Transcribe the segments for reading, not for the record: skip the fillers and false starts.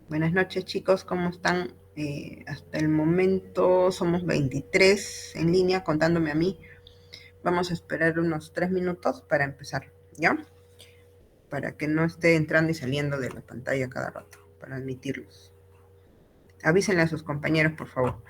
Buenas noches, chicos, ¿cómo están? Hasta el momento somos 23 en línea, contándome a mí. Vamos a esperar unos 3 minutos para empezar, ¿ya? Para que no esté entrando y saliendo de la pantalla cada rato, para admitirlos. Avísenle a sus compañeros, por favor.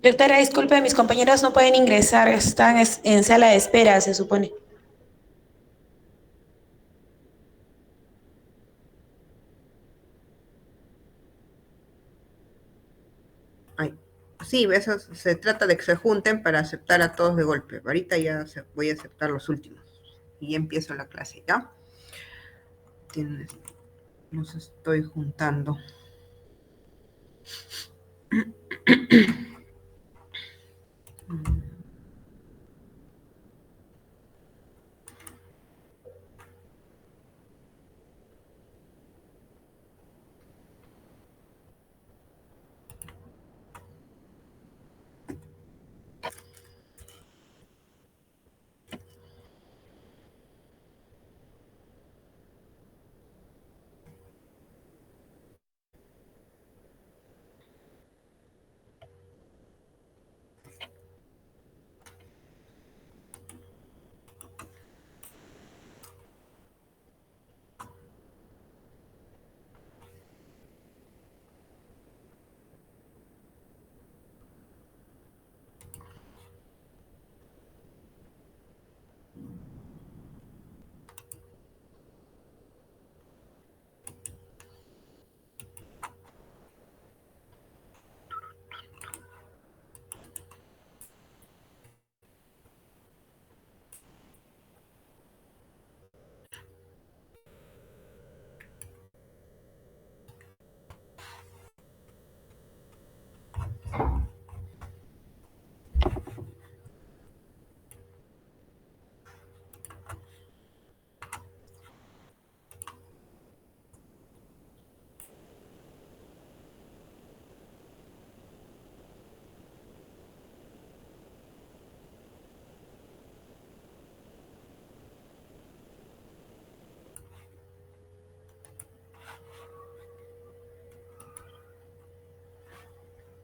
Doctora, disculpe, mis compañeros no pueden ingresar, están en sala de espera, se supone. Ay, sí, eso se trata de que se junten para aceptar a todos de golpe. Ahorita ya voy a aceptar los últimos. Y ya empiezo la clase, ¿ya? Los estoy juntando.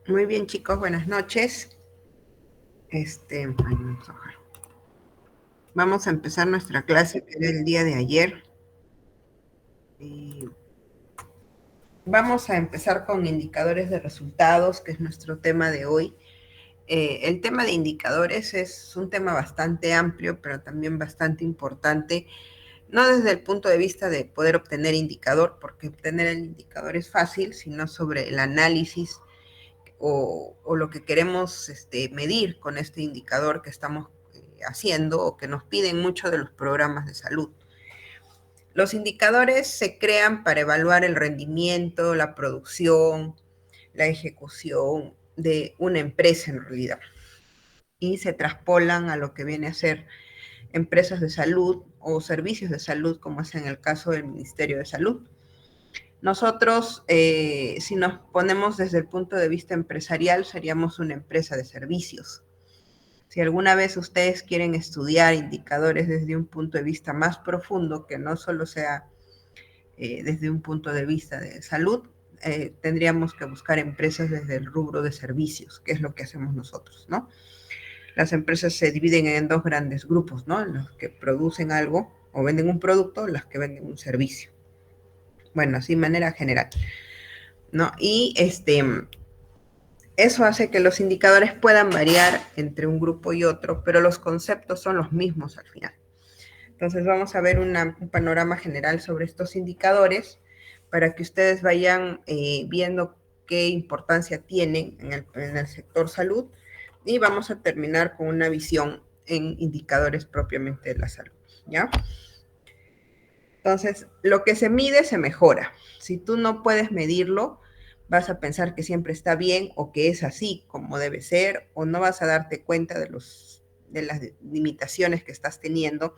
Muy bien, chicos, buenas noches. Vamos a empezar nuestra clase que era el día de ayer. Y vamos a empezar con indicadores de resultados, que es nuestro tema de hoy. El tema de indicadores es un tema bastante amplio, pero también bastante importante, no desde el punto de vista de poder obtener indicador, porque obtener el indicador es fácil, sino sobre el análisis o lo que queremos medir con este indicador que estamos haciendo o que nos piden mucho de los programas de salud. Los indicadores se crean para evaluar el rendimiento, la producción, la ejecución de una empresa en realidad. Y se traspolan a lo que viene a ser empresas de salud o servicios de salud, como es en el caso del Ministerio de Salud. Nosotros, si nos ponemos desde el punto de vista empresarial, seríamos una empresa de servicios. Si alguna vez ustedes quieren estudiar indicadores desde un punto de vista más profundo, que no solo sea desde un punto de vista de salud, tendríamos que buscar empresas desde el rubro de servicios, que es lo que hacemos nosotros, ¿no? Las empresas se dividen en dos grandes grupos, ¿no? Los que producen algo o venden un producto, las que venden un servicio. Bueno, así de manera general, ¿no? Y eso hace que los indicadores puedan variar entre un grupo y otro, pero los conceptos son los mismos al final. Entonces vamos a ver un panorama general sobre estos indicadores para que ustedes vayan viendo qué importancia tienen en el sector salud, y vamos a terminar con una visión en indicadores propiamente de la salud, ¿ya? Entonces, lo que se mide se mejora. Si tú no puedes medirlo, vas a pensar que siempre está bien o que es así como debe ser, o no vas a darte cuenta de las limitaciones que estás teniendo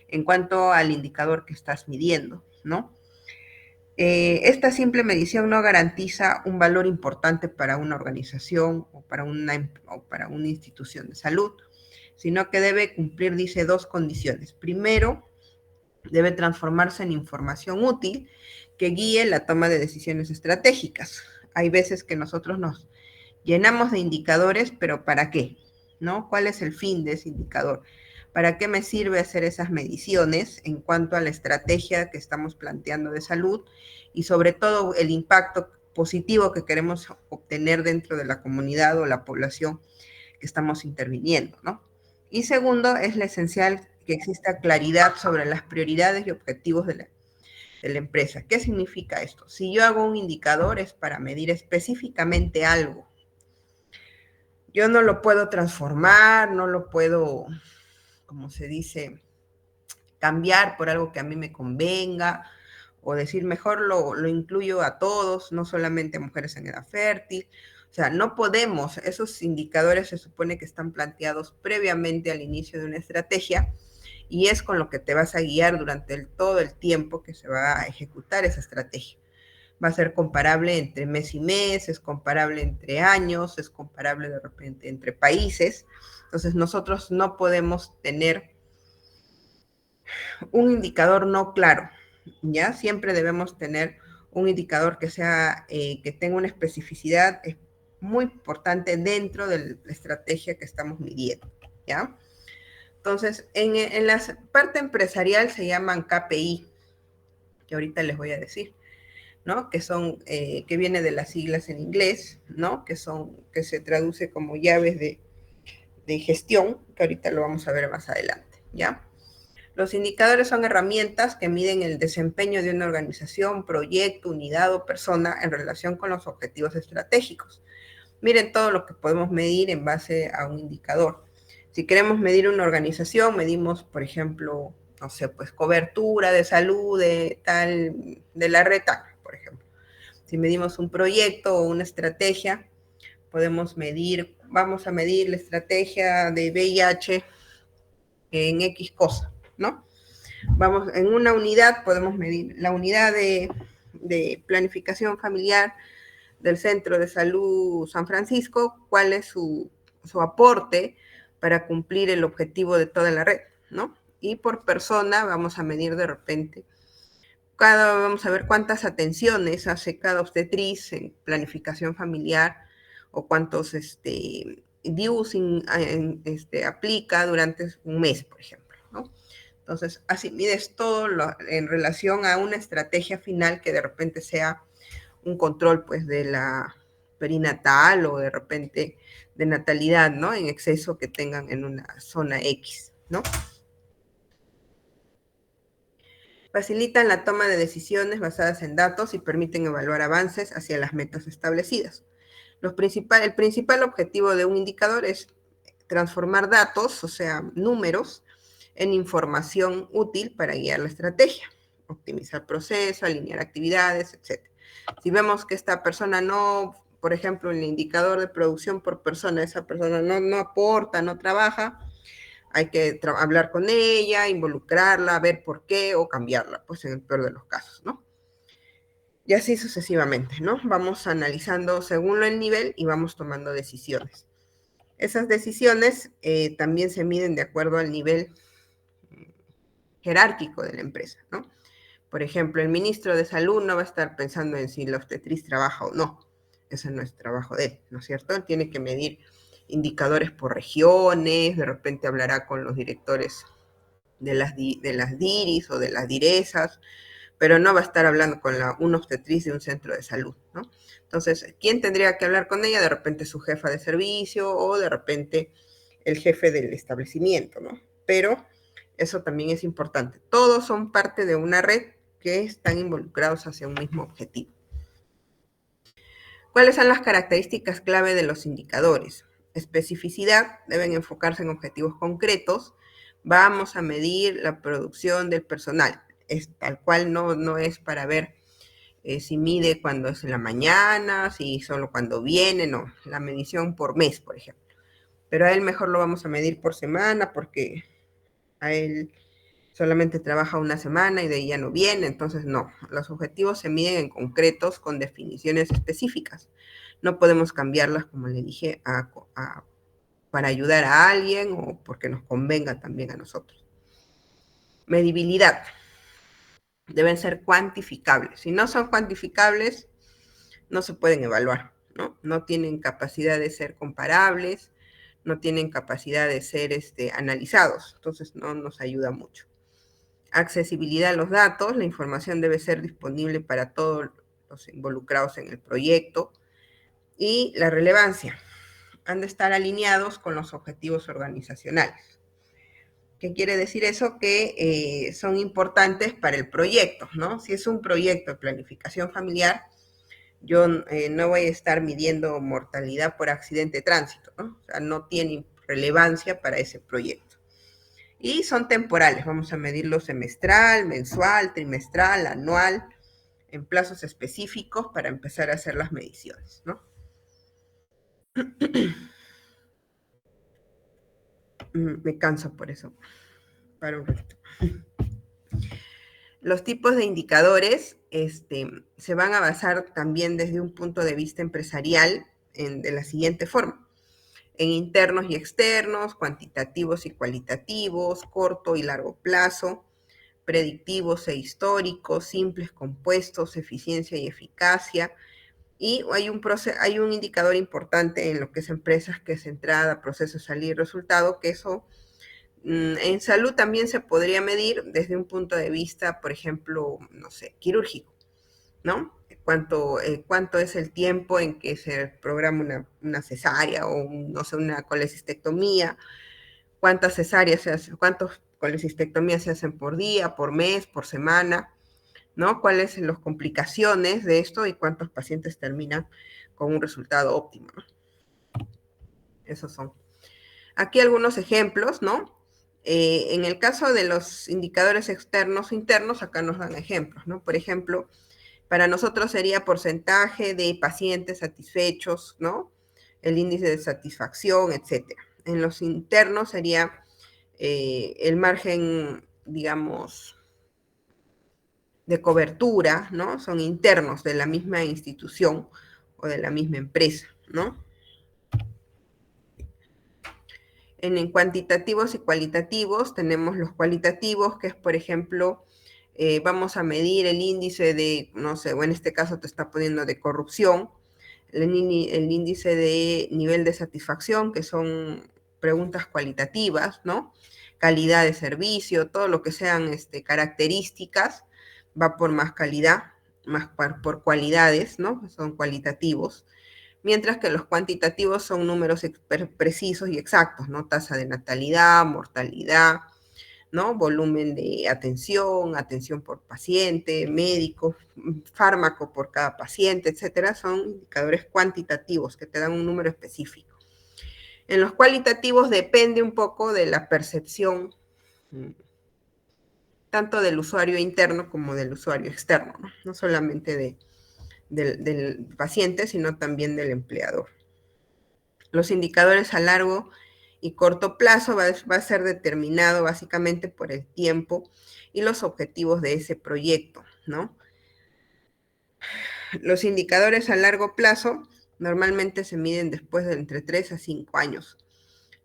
en cuanto al indicador que estás midiendo, ¿no? Esta simple medición no garantiza un valor importante para una organización o para una institución de salud, sino que debe cumplir, dice, dos condiciones. Primero, debe transformarse en información útil que guíe la toma de decisiones estratégicas. Hay veces que nosotros nos llenamos de indicadores, pero ¿para qué? ¿No? ¿Cuál es el fin de ese indicador? ¿Para qué me sirve hacer esas mediciones en cuanto a la estrategia que estamos planteando de salud y sobre todo el impacto positivo que queremos obtener dentro de la comunidad o la población que estamos interviniendo, ¿no? Y segundo, es la esencial que exista claridad sobre las prioridades y objetivos de la empresa. ¿Qué significa esto? Si yo hago un indicador es para medir específicamente algo. Yo no lo puedo transformar, no lo puedo, como se dice, cambiar por algo que a mí me convenga, o decir mejor lo incluyo a todos, no solamente a mujeres en edad fértil. O sea, no podemos, esos indicadores se supone que están planteados previamente al inicio de una estrategia y es con lo que te vas a guiar durante todo el tiempo que se va a ejecutar esa estrategia. Va a ser comparable entre mes y mes, es comparable entre años, es comparable de repente entre países. Entonces nosotros no podemos tener un indicador no claro, ¿ya? Siempre debemos tener un indicador que sea, que tenga una especificidad muy importante dentro de la estrategia que estamos midiendo, ¿ya? Entonces, en la parte empresarial se llaman KPI, que ahorita les voy a decir, ¿no? Que son, que viene de las siglas en inglés, ¿no? Que se traduce como llaves de gestión, que ahorita lo vamos a ver más adelante, ¿ya? Los indicadores son herramientas que miden el desempeño de una organización, proyecto, unidad o persona en relación con los objetivos estratégicos. Miren todo lo que podemos medir en base a un indicador. Si queremos medir una organización, medimos, por ejemplo, no sé, pues cobertura de salud de la red tal, por ejemplo. Si medimos un proyecto o una estrategia, podemos medir, vamos a medir la estrategia de VIH en X cosa, ¿no? Vamos, en una unidad podemos medir la unidad de planificación familiar del Centro de Salud San Francisco, cuál es su aporte para cumplir el objetivo de toda la red, ¿no? Y por persona vamos a medir de repente, vamos a ver cuántas atenciones hace cada obstetriz en planificación familiar o cuántos DIUs aplica durante un mes, por ejemplo, ¿no? Entonces, así mides todo en relación a una estrategia final que de repente sea un control, pues, de la perinatal o de repente de natalidad, ¿no? En exceso que tengan en una zona X, ¿no? Facilitan la toma de decisiones basadas en datos y permiten evaluar avances hacia las metas establecidas. El principal objetivo de un indicador es transformar datos, o sea, números, en información útil para guiar la estrategia, optimizar procesos, alinear actividades, etc. Si vemos que esta persona no, por ejemplo, el indicador de producción por persona, esa persona no aporta, no trabaja, hay que hablar con ella, involucrarla, ver por qué o cambiarla, pues en el peor de los casos, ¿no? Y así sucesivamente, ¿no? Vamos analizando según el nivel y vamos tomando decisiones. Esas decisiones también se miden de acuerdo al nivel jerárquico de la empresa, ¿no? Por ejemplo, el ministro de Salud no va a estar pensando en si la obstetriz trabaja o no. Ese no es trabajo de él, ¿no es cierto? Él tiene que medir indicadores por regiones, de repente hablará con los directores de las DIRIS o de las DIRESAS, pero no va a estar hablando con una obstetriz de un centro de salud, ¿no? Entonces, ¿quién tendría que hablar con ella? De repente su jefa de servicio o de repente el jefe del establecimiento, ¿no? Pero eso también es importante. Todos son parte de una red que están involucrados hacia un mismo objetivo. ¿Cuáles son las características clave de los indicadores? Especificidad, deben enfocarse en objetivos concretos. Vamos a medir la producción del personal. Tal cual no es para ver si mide cuando es en la mañana, si solo cuando viene, no. La medición por mes, por ejemplo. Pero a él mejor lo vamos a medir por semana porque a él solamente trabaja una semana y de ahí ya no viene, entonces no. Los objetivos se miden en concretos con definiciones específicas. No podemos cambiarlas, como le dije, para ayudar a alguien o porque nos convenga también a nosotros. Medibilidad. Deben ser cuantificables. Si no son cuantificables, no se pueden evaluar, ¿no? No tienen capacidad de ser comparables, no tienen capacidad de ser analizados, entonces no nos ayuda mucho. Accesibilidad a los datos, la información debe ser disponible para todos los involucrados en el proyecto, y la relevancia. Han de estar alineados con los objetivos organizacionales. ¿Qué quiere decir eso? Que son importantes para el proyecto, ¿no? Si es un proyecto de planificación familiar, yo no voy a estar midiendo mortalidad por accidente de tránsito, ¿no? O sea, no tiene relevancia para ese proyecto. Y son temporales, vamos a medirlo semestral, mensual, trimestral, anual, en plazos específicos para empezar a hacer las mediciones, ¿no? Me canso por eso. Para un ratito. Los tipos de indicadores se van a basar también desde un punto de vista empresarial de la siguiente forma. En internos y externos, cuantitativos y cualitativos, corto y largo plazo, predictivos e históricos, simples, compuestos, eficiencia y eficacia. Y hay un indicador importante en lo que es empresas, que es entrada, proceso, salida y resultado, que eso en salud también se podría medir desde un punto de vista, por ejemplo, no sé, quirúrgico, ¿no? ¿Cuánto es el tiempo en que se programa una cesárea o, no sé, una colecistectomía? ¿Cuántas cesáreas se hacen? ¿Cuántas colecistectomías se hacen por día, por mes, por semana? ¿No? ¿Cuáles son las complicaciones de esto y cuántos pacientes terminan con un resultado óptimo, ¿no? Esos son. Aquí algunos ejemplos, ¿no? En el caso de los indicadores externos e internos, acá nos dan ejemplos, ¿no? Por ejemplo, para nosotros sería porcentaje de pacientes satisfechos, ¿no? El índice de satisfacción, etcétera. En los internos sería el margen, digamos, de cobertura, ¿no? Son internos de la misma institución o de la misma empresa, ¿no? En cuantitativos y cualitativos tenemos los cualitativos, que es, por ejemplo, vamos a medir el índice de, no sé, o en este caso te está poniendo de corrupción, el índice de nivel de satisfacción, que son preguntas cualitativas, ¿no? Calidad de servicio, todo lo que sean características, va por más calidad, más por cualidades, ¿no? Son cualitativos. Mientras que los cuantitativos son números precisos y exactos, ¿no? Tasa de natalidad, mortalidad, ¿no? Volumen de atención, atención por paciente, médico, fármaco por cada paciente, etcétera. Son indicadores cuantitativos que te dan un número específico. En los cualitativos depende un poco de la percepción tanto del usuario interno como del usuario externo, ¿no? No solamente del paciente, sino también del empleador. Los indicadores a largo y corto plazo va a ser determinado básicamente por el tiempo y los objetivos de ese proyecto, ¿no? Los indicadores a largo plazo normalmente se miden después de entre 3 a 5 años,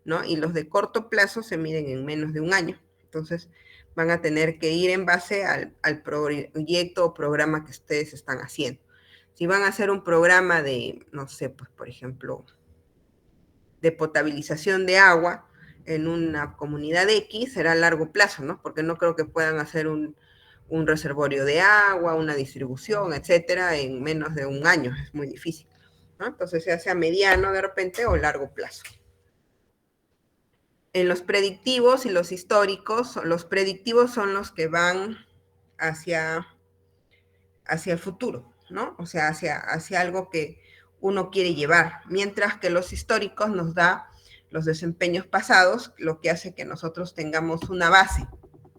¿no? Y los de corto plazo se miden en menos de un año. Entonces, van a tener que ir en base al proyecto o programa que ustedes están haciendo. Si van a hacer un programa de, no sé, pues por ejemplo, de potabilización de agua en una comunidad X, será a largo plazo, ¿no? Porque no creo que puedan hacer un reservorio de agua, una distribución, etcétera, en menos de un año. Es muy difícil, ¿no? Entonces, ya sea mediano de repente o largo plazo. En los predictivos y los históricos, los predictivos son los que van hacia el futuro, ¿no? O sea, hacia algo que uno quiere llevar, mientras que los históricos nos da los desempeños pasados, lo que hace que nosotros tengamos una base.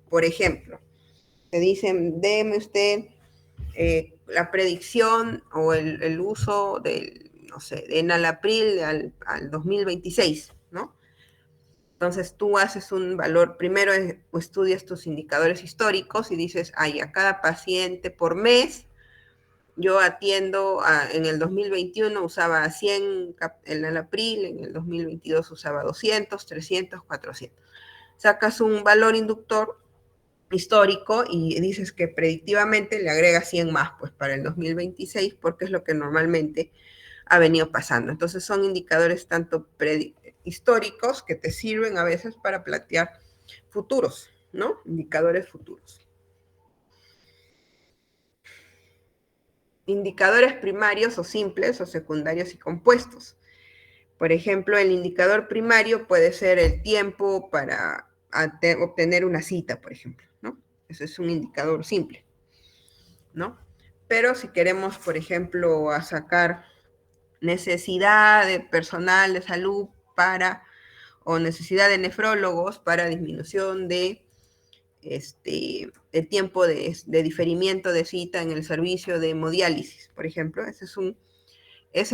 Por ejemplo, te dicen, déme usted la predicción o el uso del, no sé, de enalapril al 2026, ¿no? Entonces tú haces un valor, primero estudias tus indicadores históricos y dices, ay, a cada paciente por mes, yo atiendo, en el 2021 usaba 100 el enalapril, en el 2022 usaba 200, 300, 400. Sacas un valor inductor histórico y dices que predictivamente le agregas 100 más, pues para el 2026, porque es lo que normalmente ha venido pasando. Entonces son indicadores tanto históricos que te sirven a veces para plantear futuros, ¿no? Indicadores futuros. indicadores primarios o simples o secundarios y compuestos. Por ejemplo, el indicador primario puede ser el tiempo para obtener una cita, por ejemplo, ¿no? Ese es un indicador simple, ¿no? Pero si queremos, por ejemplo, a sacar necesidad de personal de salud para, o necesidad de nefrólogos para disminución de el tiempo de diferimiento de cita en el servicio de hemodiálisis, por ejemplo, ese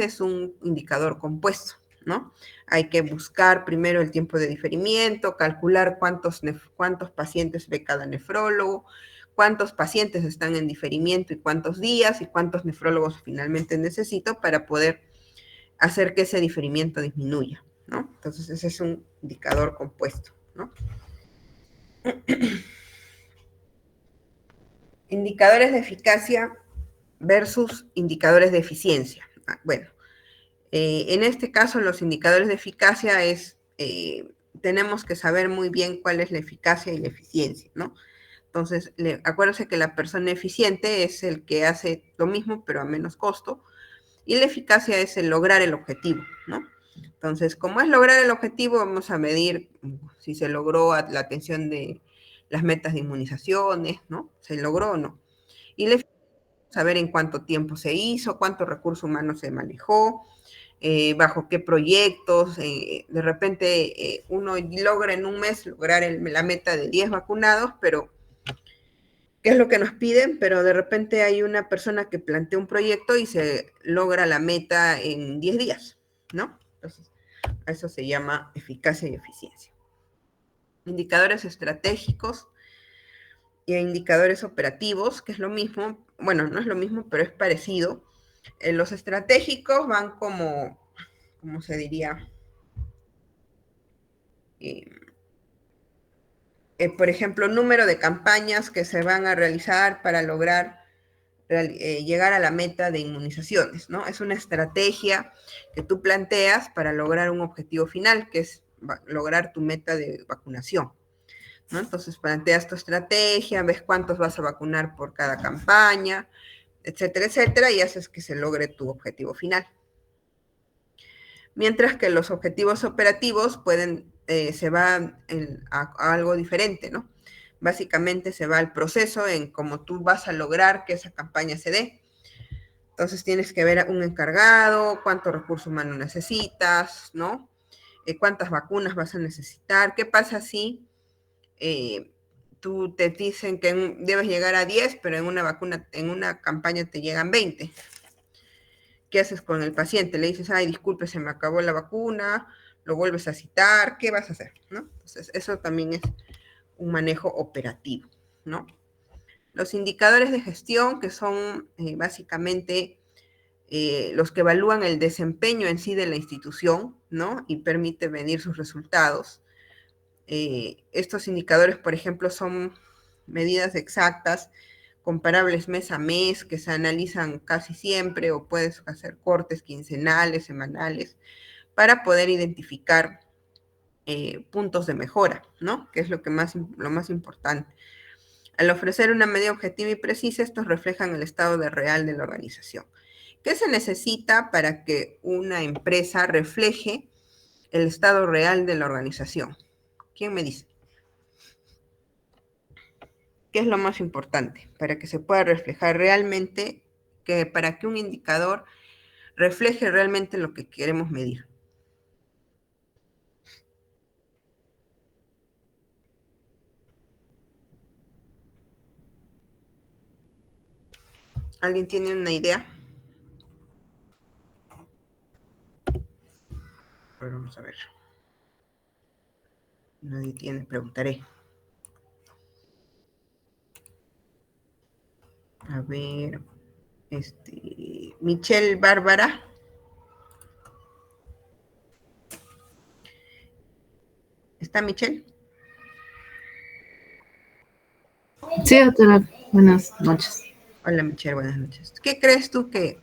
es un indicador compuesto, ¿no? Hay que buscar primero el tiempo de diferimiento, calcular cuántos pacientes ve cada nefrólogo, cuántos pacientes están en diferimiento y cuántos días, y cuántos nefrólogos finalmente necesito para poder hacer que ese diferimiento disminuya, ¿no? Entonces ese es un indicador compuesto, ¿no? Indicadores de eficacia versus indicadores de eficiencia. Bueno, en este caso los indicadores de eficacia tenemos que saber muy bien cuál es la eficacia y la eficiencia, ¿no? Entonces, acuérdense que la persona eficiente es el que hace lo mismo pero a menos costo, y la eficacia es el lograr el objetivo, ¿no? Entonces, como es lograr el objetivo, vamos a medir si se logró la atención de las metas de inmunizaciones, ¿no? ¿Se logró o no? Y la eficiencia, saber en cuánto tiempo se hizo, cuánto recurso humano se manejó, bajo qué proyectos. De repente uno logra en un mes lograr la meta de 10 vacunados, pero ¿qué es lo que nos piden? Pero de repente hay una persona que plantea un proyecto y se logra la meta en 10 días, ¿no? Entonces, a eso se llama eficacia y eficiencia. Indicadores estratégicos y indicadores operativos, que es lo mismo, bueno, no es lo mismo, pero es parecido. Los estratégicos van como, ¿cómo se diría? Por ejemplo, número de campañas que se van a realizar para lograr llegar a la meta de inmunizaciones, ¿no? Es una estrategia que tú planteas para lograr un objetivo final, que es lograr tu meta de vacunación, ¿no? Entonces planteas tu estrategia, ves cuántos vas a vacunar por cada campaña, etcétera, etcétera, y haces que se logre tu objetivo final. Mientras que los objetivos operativos se van a algo diferente, ¿no? Básicamente se va al proceso en cómo tú vas a lograr que esa campaña se dé. Entonces tienes que ver a un encargado, cuánto recurso humano necesitas, ¿no? Cuántas vacunas vas a necesitar. ¿Qué pasa si tú te dicen que debes llegar a 10, pero en una campaña te llegan 20? ¿Qué haces con el paciente? Le dices, ay, disculpe, se me acabó la vacuna, lo vuelves a citar, ¿qué vas a hacer? ¿No? Entonces, eso también es un manejo operativo, ¿no? Los indicadores de gestión, que son básicamente los que evalúan el desempeño en sí de la institución, ¿no? Y permite medir sus resultados. Estos indicadores, por ejemplo, son medidas exactas, comparables mes a mes, que se analizan casi siempre, o puedes hacer cortes quincenales, semanales, para poder identificar puntos de mejora, ¿no? Que es lo más importante. Al ofrecer una medida objetiva y precisa, estos reflejan el estado real de la organización. ¿Qué se necesita para que una empresa refleje el estado real de la organización? ¿Quién me dice? ¿Qué es lo más importante para que se pueda reflejar realmente, para que un indicador refleje realmente lo que queremos medir? ¿Alguien tiene una idea? Pero vamos a ver. Nadie tiene, preguntaré. A ver, Michelle Bárbara. ¿Está Michelle? Sí, doctora. Buenas noches. Hola Michelle, buenas noches. ¿Qué crees tú que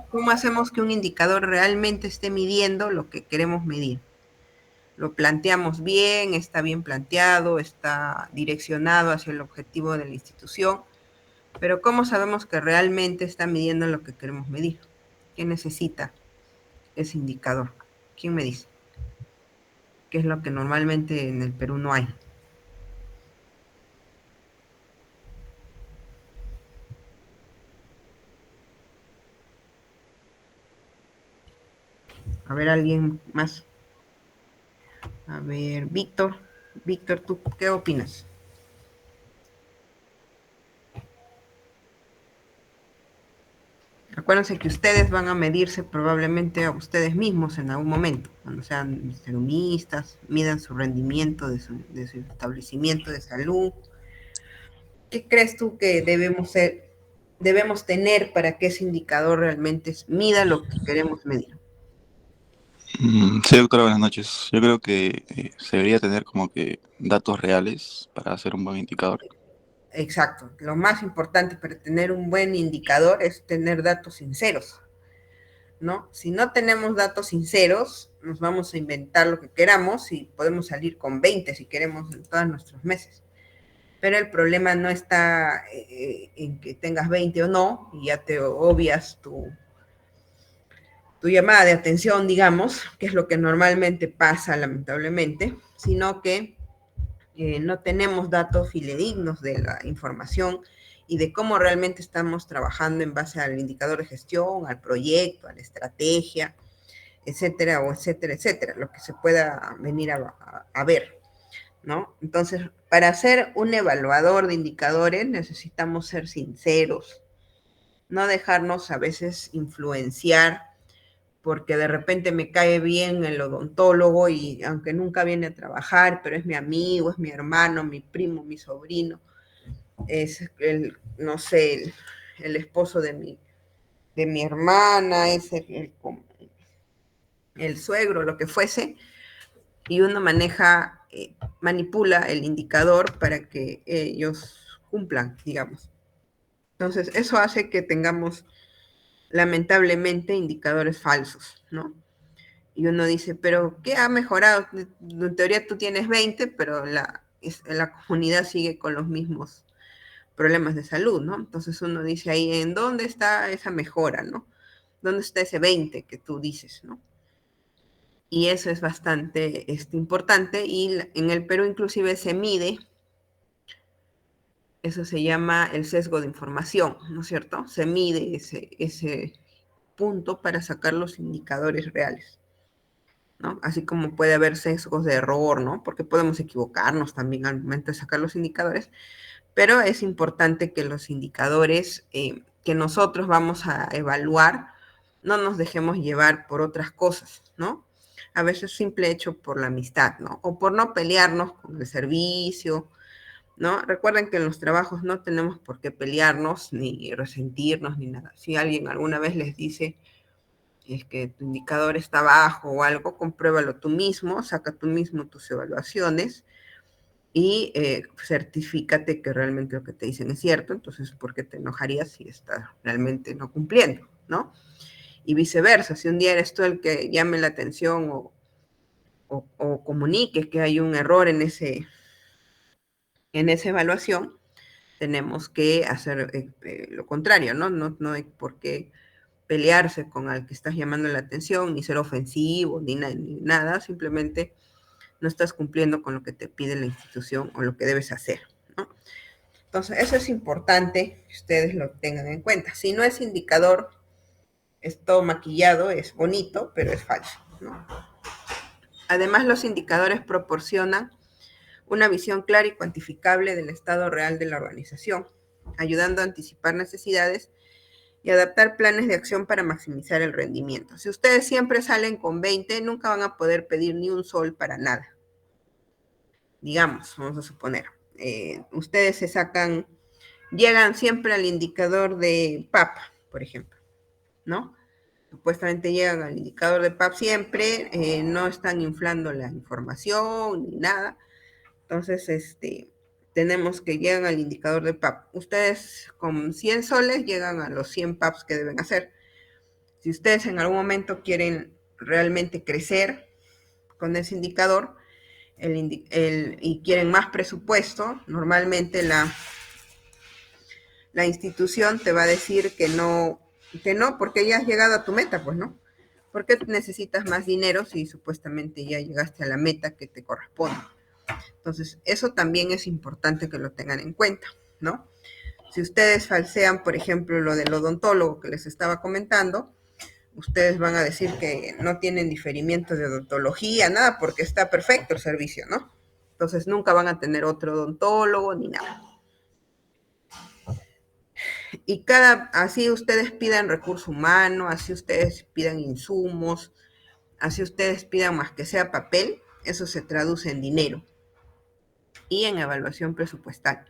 cómo hacemos que un indicador realmente esté midiendo lo que queremos medir? ¿Lo planteamos bien? ¿Está bien planteado? ¿Está direccionado hacia el objetivo de la institución? Pero ¿cómo sabemos que realmente está midiendo lo que queremos medir? ¿Quién necesita ese indicador? ¿Quién me dice? ¿Qué es lo que normalmente en el Perú no hay? A ver, alguien más. A ver, Víctor. Víctor, ¿tú qué opinas? Acuérdense que ustedes van a medirse probablemente a ustedes mismos en algún momento, cuando sean serumistas, midan su rendimiento de su establecimiento de salud. ¿Qué crees tú que debemos tener para que ese indicador realmente mida lo que queremos medir? Sí, doctora, buenas noches. Yo creo que se debería tener como que datos reales para hacer un buen indicador. Exacto. Lo más importante para tener un buen indicador es tener datos sinceros, ¿no? Si no tenemos datos sinceros, nos vamos a inventar lo que queramos y podemos salir con 20 si queremos en todos nuestros meses. Pero el problema no está en que tengas 20 o no, y ya te obvias tu llamada de atención, digamos, que es lo que normalmente pasa lamentablemente, sino que no tenemos datos fidedignos de la información y de cómo realmente estamos trabajando en base al indicador de gestión, al proyecto, a la estrategia, etcétera, o etcétera, etcétera, lo que se pueda venir a ver, ¿no? Entonces, para ser un evaluador de indicadores necesitamos ser sinceros, no dejarnos a veces influenciar porque de repente me cae bien el odontólogo y aunque nunca viene a trabajar, pero es mi amigo, es mi hermano, mi primo, mi sobrino, es el, no sé, el esposo de mi hermana, es el suegro, lo que fuese, y uno maneja, manipula el indicador para que ellos cumplan, digamos. Entonces, eso hace que tengamos, lamentablemente, indicadores falsos, ¿no? Y uno dice, pero ¿qué ha mejorado? En teoría tú tienes 20, pero la comunidad sigue con los mismos problemas de salud, ¿no? Entonces uno dice ahí, ¿en dónde está esa mejora, no? ¿Dónde está ese 20 que tú dices, no? Y eso es bastante importante y en el Perú inclusive se mide, eso se llama el sesgo de información, ¿no es cierto? Se mide ese punto para sacar los indicadores reales, ¿no? Así como puede haber sesgos de error, ¿no? Porque podemos equivocarnos también al momento de sacar los indicadores, pero es importante que los indicadores que nosotros vamos a evaluar no nos dejemos llevar por otras cosas, ¿no? A veces simple hecho por la amistad, ¿no? O por no pelearnos con el servicio, ¿no? Recuerden que en los trabajos no tenemos por qué pelearnos, ni resentirnos, ni nada. Si alguien alguna vez les dice es que tu indicador está bajo o algo, compruébalo tú mismo, saca tú mismo tus evaluaciones y certifícate que realmente lo que te dicen es cierto. Entonces, ¿por qué te enojarías si estás realmente no cumpliendo, no? Y viceversa, si un día eres tú el que llame la atención o comunique que hay un error en esa evaluación, tenemos que hacer lo contrario, ¿no? No hay por qué pelearse con al que estás llamando la atención, ni ser ofensivo, ni nada, simplemente no estás cumpliendo con lo que te pide la institución o lo que debes hacer, ¿no? Entonces, eso es importante que ustedes lo tengan en cuenta. Si no es indicador, es todo maquillado, es bonito, pero es falso, ¿no? Además, los indicadores proporcionan una visión clara y cuantificable del estado real de la organización, ayudando a anticipar necesidades y adaptar planes de acción para maximizar el rendimiento. Si ustedes siempre salen con 20, nunca van a poder pedir ni un sol para nada. Digamos, vamos a suponer, ustedes llegan siempre al indicador de PAP, por ejemplo, ¿no? Supuestamente llegan al indicador de PAP siempre, no están inflando la información ni nada. Entonces, tenemos que llegan al indicador de PAP. Ustedes con 100 soles llegan a los 100 PAPs que deben hacer. Si ustedes en algún momento quieren realmente crecer con ese indicador y quieren más presupuesto, normalmente la institución te va a decir que no, porque ya has llegado a tu meta, pues, ¿no? ¿Por qué necesitas más dinero si supuestamente ya llegaste a la meta que te corresponde? Entonces, eso también es importante que lo tengan en cuenta, ¿no? Si ustedes falsean, por ejemplo, lo del odontólogo que les estaba comentando, ustedes van a decir que no tienen diferimiento de odontología, nada, porque está perfecto el servicio, ¿no? Entonces, nunca van a tener otro odontólogo ni nada. Y así ustedes pidan recurso humano, así ustedes pidan insumos, así ustedes pidan más que sea papel, eso se traduce en dinero y en evaluación presupuestal.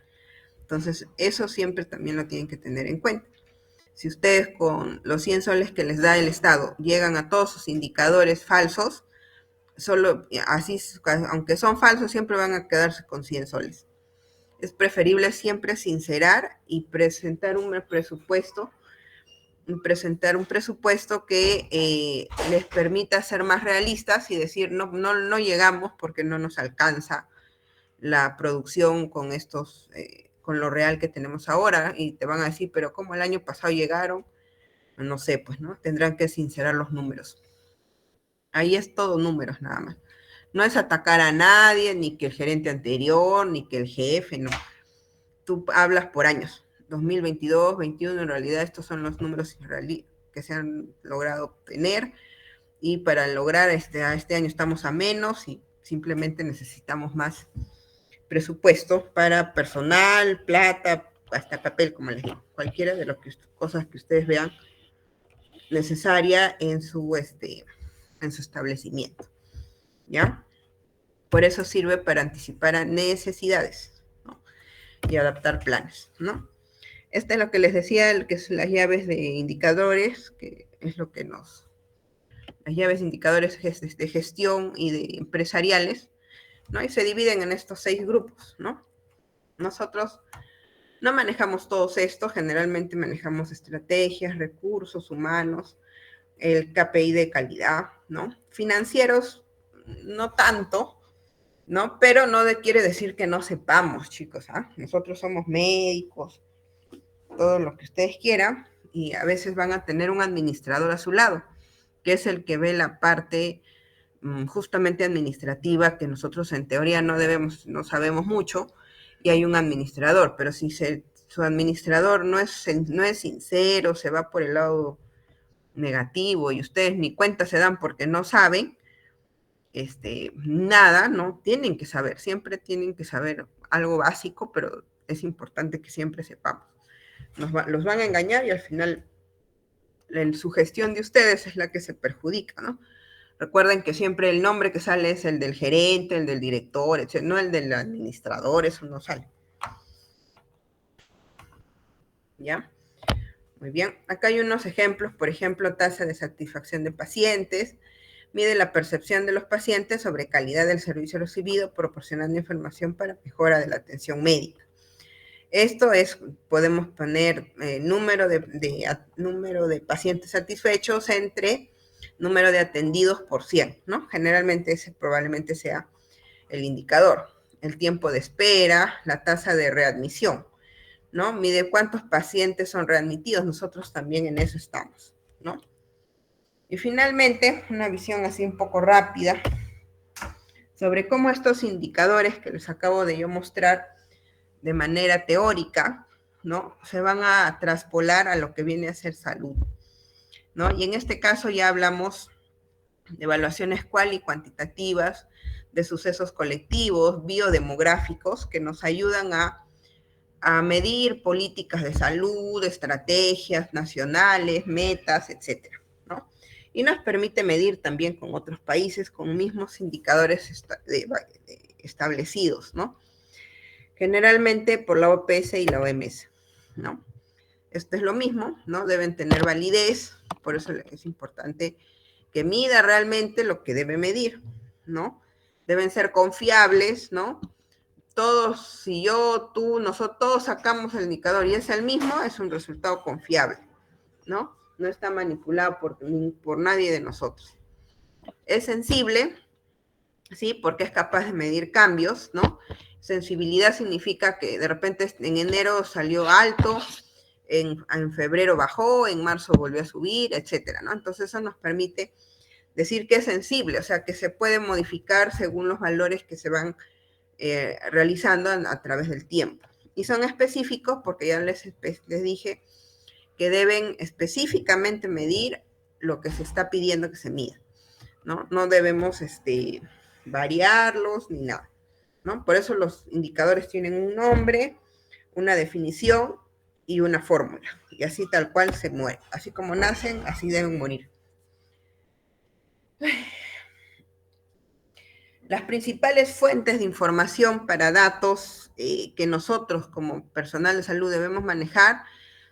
Entonces, eso siempre también lo tienen que tener en cuenta. Si ustedes con los 100 soles que les da el Estado llegan a todos sus indicadores falsos, solo así, aunque son falsos, siempre van a quedarse con 100 soles. Es preferible siempre sincerar y presentar un presupuesto que les permita ser más realistas y decir no llegamos porque no nos alcanza la producción con con lo real que tenemos ahora, y te van a decir, pero ¿cómo el año pasado llegaron? No sé, pues, ¿no? Tendrán que sincerar los números. Ahí es todo números nada más. No es atacar a nadie, ni que el gerente anterior, ni que el jefe, no. Tú hablas por años. 2022, 2021, en realidad estos son los números que se han logrado obtener, y para lograr este año estamos a menos y simplemente necesitamos más presupuesto para personal, plata, hasta papel, como les digo, cualquiera de las cosas que ustedes vean necesaria en su establecimiento, ¿ya? Por eso sirve para anticipar a necesidades, ¿no? Y adaptar planes, ¿no? Este es lo que les decía, que son las llaves de indicadores, que es lo que las llaves de indicadores de gestión y de empresariales, ¿no? Y se dividen en estos 6 grupos, ¿no? Nosotros no manejamos todos estos, generalmente manejamos estrategias, recursos humanos, el KPI de calidad, ¿no? Financieros, no tanto, ¿no? Pero no quiere decir que no sepamos, chicos, ¿ah? Nosotros somos médicos, todo lo que ustedes quieran, y a veces van a tener un administrador a su lado, que es el que ve la parte justamente administrativa, que nosotros en teoría no sabemos mucho, y hay un administrador, pero si su administrador no es sincero, se va por el lado negativo y ustedes ni cuenta se dan porque no saben, nada, ¿no? Tienen que saber, siempre tienen que saber algo básico, pero es importante que siempre sepamos. Los van a engañar y al final su gestión de ustedes es la que se perjudica, ¿no? Recuerden que siempre el nombre que sale es el del gerente, el del director, etc., no el del administrador, eso no sale. ¿Ya? Muy bien. Acá hay unos ejemplos, por ejemplo, tasa de satisfacción de pacientes, mide la percepción de los pacientes sobre calidad del servicio recibido, proporcionando información para mejora de la atención médica. Esto podemos poner número de pacientes satisfechos entre número de atendidos por 100, ¿no? Generalmente ese probablemente sea el indicador. El tiempo de espera, la tasa de readmisión, ¿no? Mide cuántos pacientes son readmitidos. Nosotros también en eso estamos, ¿no? Y finalmente, una visión así un poco rápida sobre cómo estos indicadores que les acabo de yo mostrar de manera teórica, ¿no? Se van a traspolar a lo que viene a ser salud, ¿no? Y en este caso ya hablamos de evaluaciones cual y cuantitativas, de sucesos colectivos, biodemográficos, que nos ayudan a medir políticas de salud, estrategias nacionales, metas, etcétera, ¿no? Y nos permite medir también con otros países con mismos indicadores establecidos, ¿no? Generalmente por la OPS y la OMS, ¿no? Esto es lo mismo, ¿no? Deben tener validez, por eso es importante que mida realmente lo que debe medir, ¿no? Deben ser confiables, ¿no? Todos, si yo, tú, nosotros, todos sacamos el indicador y es el mismo, es un resultado confiable, ¿no? No está manipulado por nadie de nosotros. Es sensible, ¿sí? Porque es capaz de medir cambios, ¿no? Sensibilidad significa que de repente en enero salió alto en febrero bajó, en marzo volvió a subir, etcétera, ¿no? Entonces eso nos permite decir que es sensible, o sea, que se puede modificar según los valores que se van realizando a través del tiempo. Y son específicos porque ya les dije que deben específicamente medir lo que se está pidiendo que se mida, ¿no? No debemos variarlos ni nada, ¿no? Por eso los indicadores tienen un nombre, una definición y una fórmula. Y así tal cual se muere. Así como nacen, así deben morir. Las principales fuentes de información para datos que nosotros como personal de salud debemos manejar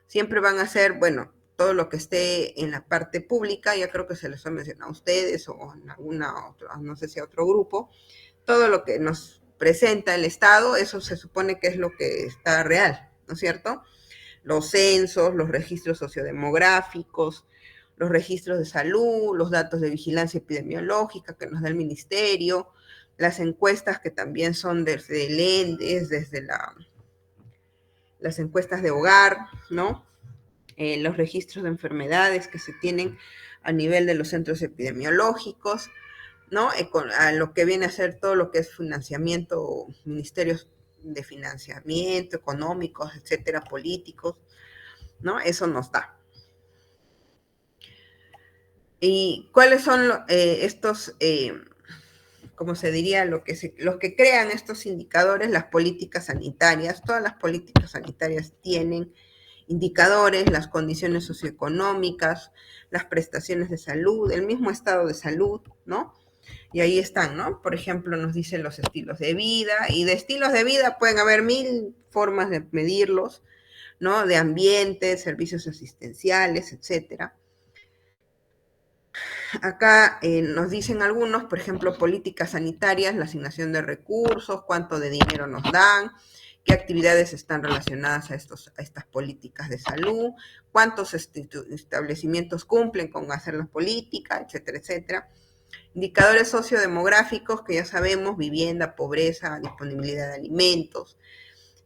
siempre van a ser, bueno, todo lo que esté en la parte pública, ya creo que se les ha mencionado a ustedes o en alguna otra, no sé si a otro grupo, todo lo que nos presenta el Estado, eso se supone que es lo que está real, ¿no es cierto? Los censos, los registros sociodemográficos, los registros de salud, los datos de vigilancia epidemiológica que nos da el ministerio, las encuestas que también son desde el ENDES, desde las encuestas de hogar, ¿no? Los registros de enfermedades que se tienen a nivel de los centros epidemiológicos, ¿no? A lo que viene a ser todo lo que es financiamiento, ministerios de financiamiento, económicos, etcétera, políticos, ¿no? Eso nos da. ¿Y cuáles son estos, como se diría, los que crean estos indicadores? Las políticas sanitarias. Todas las políticas sanitarias tienen indicadores, las condiciones socioeconómicas, las prestaciones de salud, el mismo estado de salud, ¿no? Y ahí están, ¿no? Por ejemplo, nos dicen los estilos de vida, y de estilos de vida pueden haber 1000 formas de medirlos, ¿no? De ambiente, servicios asistenciales, etcétera. Acá nos dicen algunos, por ejemplo, políticas sanitarias, la asignación de recursos, cuánto de dinero nos dan, qué actividades están relacionadas a estas políticas de salud, cuántos establecimientos cumplen con hacer las políticas, etcétera, etcétera. Indicadores sociodemográficos que ya sabemos, vivienda, pobreza, disponibilidad de alimentos,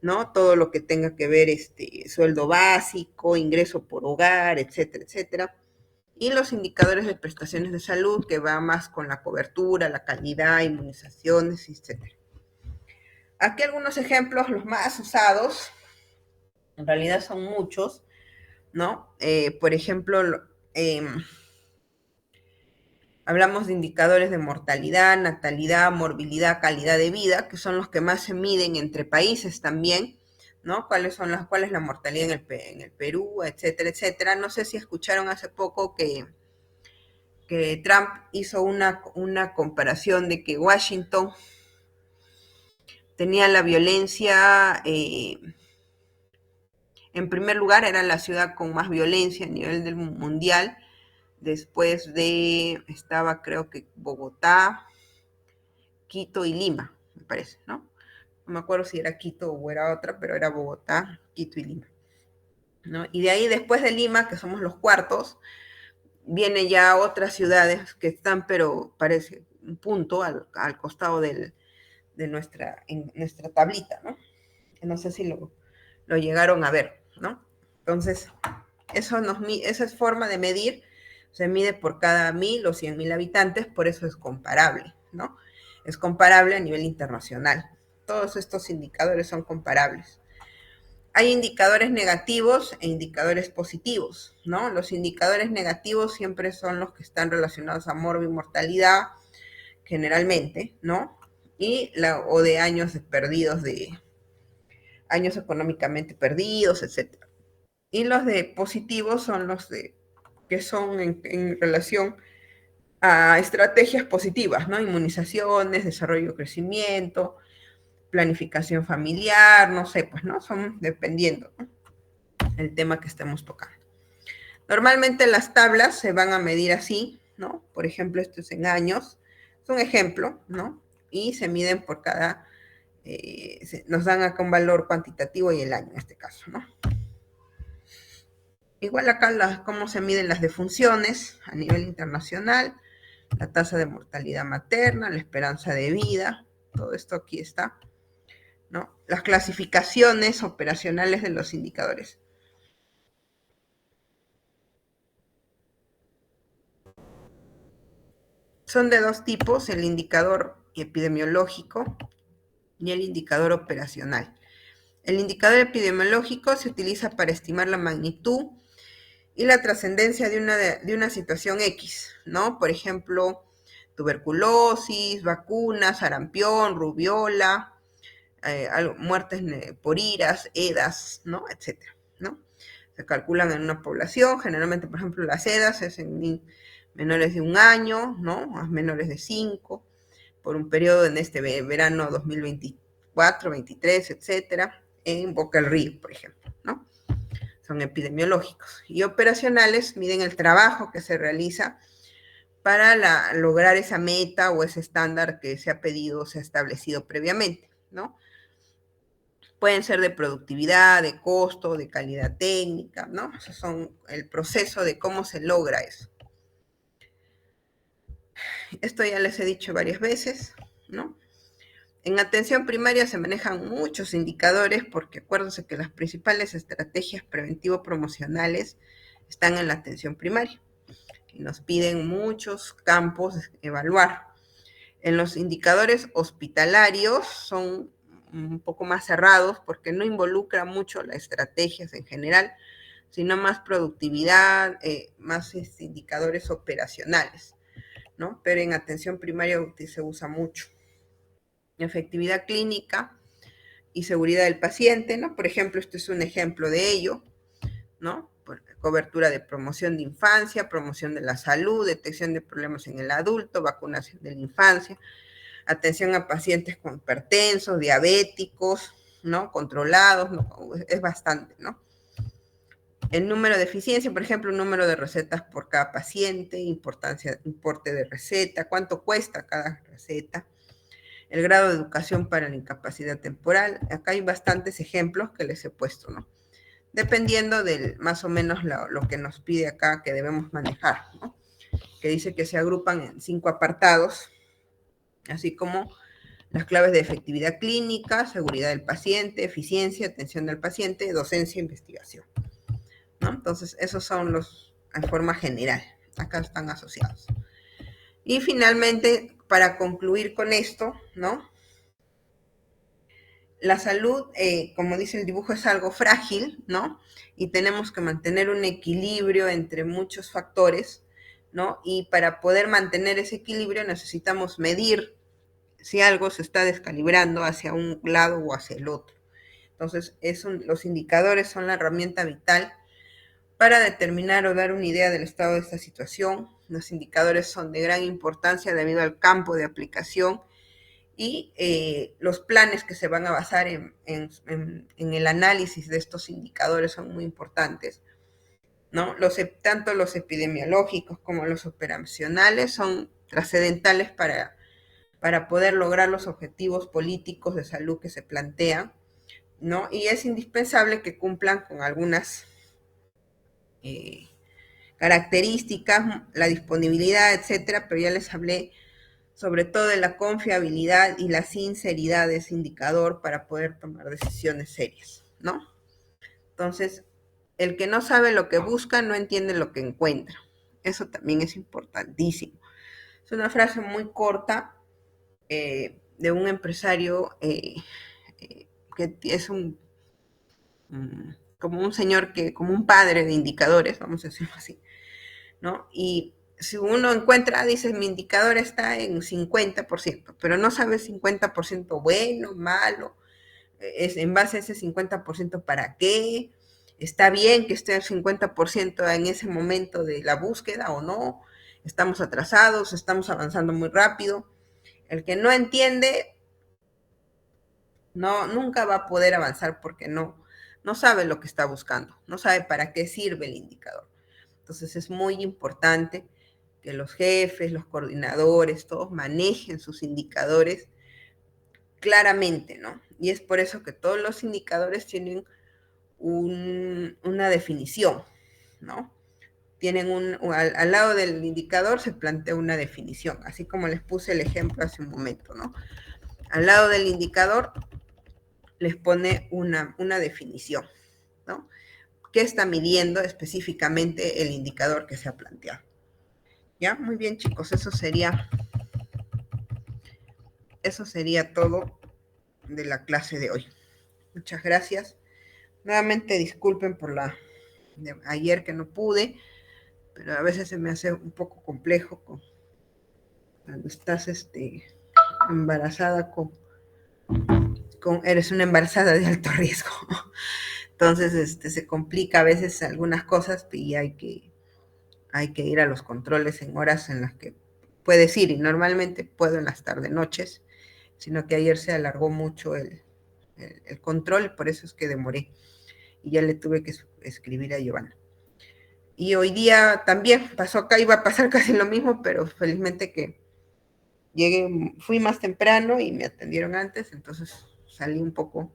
¿no? Todo lo que tenga que ver sueldo básico, ingreso por hogar, etcétera, etcétera. Y los indicadores de prestaciones de salud, que va más con la cobertura, la calidad, inmunizaciones, etcétera. Aquí algunos ejemplos, los más usados, en realidad son muchos, ¿no? Por ejemplo, hablamos de indicadores de mortalidad, natalidad, morbilidad, calidad de vida, que son los que más se miden entre países también, ¿no? ¿Cuál es la mortalidad en el Perú, etcétera, etcétera? No sé si escucharon hace poco que Trump hizo una comparación de que Washington tenía la violencia, en primer lugar, era la ciudad con más violencia a nivel del mundial. Después estaba creo que Bogotá, Quito y Lima, me parece, ¿no? No me acuerdo si era Quito o era otra, pero era Bogotá, Quito y Lima, ¿no? Y de ahí, después de Lima, que somos los cuartos, vienen ya otras ciudades que están, pero parece un punto al costado en nuestra tablita, ¿no? No sé si lo llegaron a ver, ¿no? Entonces, esa es forma de medir, se mide por cada 1000 o 100.000 habitantes, por eso es comparable, ¿no? Es comparable a nivel internacional. Todos estos indicadores son comparables. Hay indicadores negativos e indicadores positivos, ¿no? Los indicadores negativos siempre son los que están relacionados a mortalidad, generalmente, ¿no? O de años perdidos, años económicamente perdidos, etc. Y los de positivos son los que son en relación a estrategias positivas, ¿no? Inmunizaciones, desarrollo, crecimiento, planificación familiar, no sé, pues, ¿no? Son dependiendo, ¿no? El tema que estemos tocando. Normalmente las tablas se van a medir así, ¿no? Por ejemplo, esto es en años, es un ejemplo, ¿no? Y se miden por cada, nos dan acá un valor cuantitativo y el año en este caso, ¿no? Igual acá cómo se miden las defunciones a nivel internacional, la tasa de mortalidad materna, la esperanza de vida, todo esto aquí está, ¿no? Las clasificaciones operacionales de los indicadores. son de dos tipos, el indicador epidemiológico y el indicador operacional. El indicador epidemiológico se utiliza para estimar la magnitud y la trascendencia de una situación X, ¿no? Por ejemplo, tuberculosis, vacunas, sarampión, rubiola, muertes por iras, EDAs, ¿no? Etcétera, ¿no? Se calculan en una población, generalmente, por ejemplo, las EDAs es en menores de 1 año, ¿no? Más menores de 5, por un periodo en este verano 2024, 23, etcétera, en Boca del Río, por ejemplo, ¿no? Son epidemiológicos. Y operacionales miden el trabajo que se realiza para lograr esa meta o ese estándar que se ha pedido o se ha establecido previamente, ¿no? Pueden ser de productividad, de costo, de calidad técnica, ¿no? Esos son el proceso de cómo se logra eso. Esto ya les he dicho varias veces, ¿no? En atención primaria se manejan muchos indicadores porque acuérdense que las principales estrategias preventivo-promocionales están en la atención primaria y nos piden muchos campos evaluar. En los indicadores hospitalarios son un poco más cerrados porque no involucra mucho las estrategias en general, sino más productividad, más indicadores operacionales, ¿no? Pero en atención primaria se usa mucho. Efectividad clínica y seguridad del paciente, ¿no? Por ejemplo, este es un ejemplo de ello, ¿no? Cobertura de promoción de infancia, promoción de la salud, detección de problemas en el adulto, vacunación de la infancia, atención a pacientes con hipertensos, diabéticos, ¿no? Controlados, ¿no? Es bastante, ¿no? El número de eficiencia, por ejemplo, un número de recetas por cada paciente, importe de receta, cuánto cuesta cada receta, el grado de educación para la incapacidad temporal. Acá hay bastantes ejemplos que les he puesto, ¿no? Dependiendo del más o menos lo que nos pide acá que debemos manejar, ¿no? Que dice que se agrupan en 5 apartados, así como las claves de efectividad clínica, seguridad del paciente, eficiencia, atención del paciente, docencia e investigación, ¿no? Entonces, esos son los en forma general. Acá están asociados. Y finalmente, para concluir con esto, ¿no? La salud, como dice el dibujo, es algo frágil, ¿no? Y tenemos que mantener un equilibrio entre muchos factores, ¿no? Y para poder mantener ese equilibrio necesitamos medir si algo se está descalibrando hacia un lado o hacia el otro. Entonces, los indicadores son la herramienta vital para determinar o dar una idea del estado de esta situación. Los indicadores son de gran importancia debido al campo de aplicación y los planes que se van a basar en el análisis de estos indicadores son muy importantes, ¿no? Tanto los epidemiológicos como los operacionales son trascendentales para poder lograr los objetivos políticos de salud que se plantean, ¿no? Y es indispensable que cumplan con algunas características, la disponibilidad, etcétera, pero ya les hablé sobre todo de la confiabilidad y la sinceridad de ese indicador para poder tomar decisiones serias, ¿no? Entonces, el que no sabe lo que busca no entiende lo que encuentra. Eso también es importantísimo. Es una frase muy corta de un empresario que es como un señor como un padre de indicadores, vamos a decirlo así, ¿no? Y si uno encuentra, dice, mi indicador está en 50%, pero no sabe 50% bueno, malo, es en base a ese 50% para qué, está bien que esté el 50% en ese momento de la búsqueda o no, estamos atrasados, estamos avanzando muy rápido. El que no entiende, nunca va a poder avanzar porque no sabe lo que está buscando, no sabe para qué sirve el indicador. Entonces es muy importante que los jefes, los coordinadores, todos manejen sus indicadores claramente, ¿no? Y es por eso que todos los indicadores tienen una definición, ¿no? Tienen al lado del indicador se plantea una definición, así como les puse el ejemplo hace un momento, ¿no? Al lado del indicador les pone una definición, ¿no? ¿Qué está midiendo específicamente el indicador que se ha planteado? ¿Ya? Muy bien, chicos, eso sería eso sería todo de la clase de hoy. Muchas gracias. Nuevamente disculpen por la de ayer que no pude, pero a veces se me hace un poco complejo cuando estás embarazada eres una embarazada de alto riesgo. Entonces se complica a veces algunas cosas y hay que ir a los controles en horas en las que puedes ir, y normalmente puedo en las tardes noches, sino que ayer se alargó mucho el control, por eso es que demoré y ya le tuve que escribir a Giovanna. Y hoy día también pasó acá, iba a pasar casi lo mismo, pero felizmente que fui más temprano y me atendieron antes, entonces salí un poco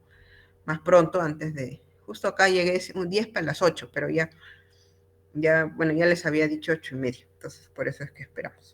más pronto justo acá llegué un 10 para las 8, pero bueno, ya les había dicho 8:30, entonces por eso es que esperamos.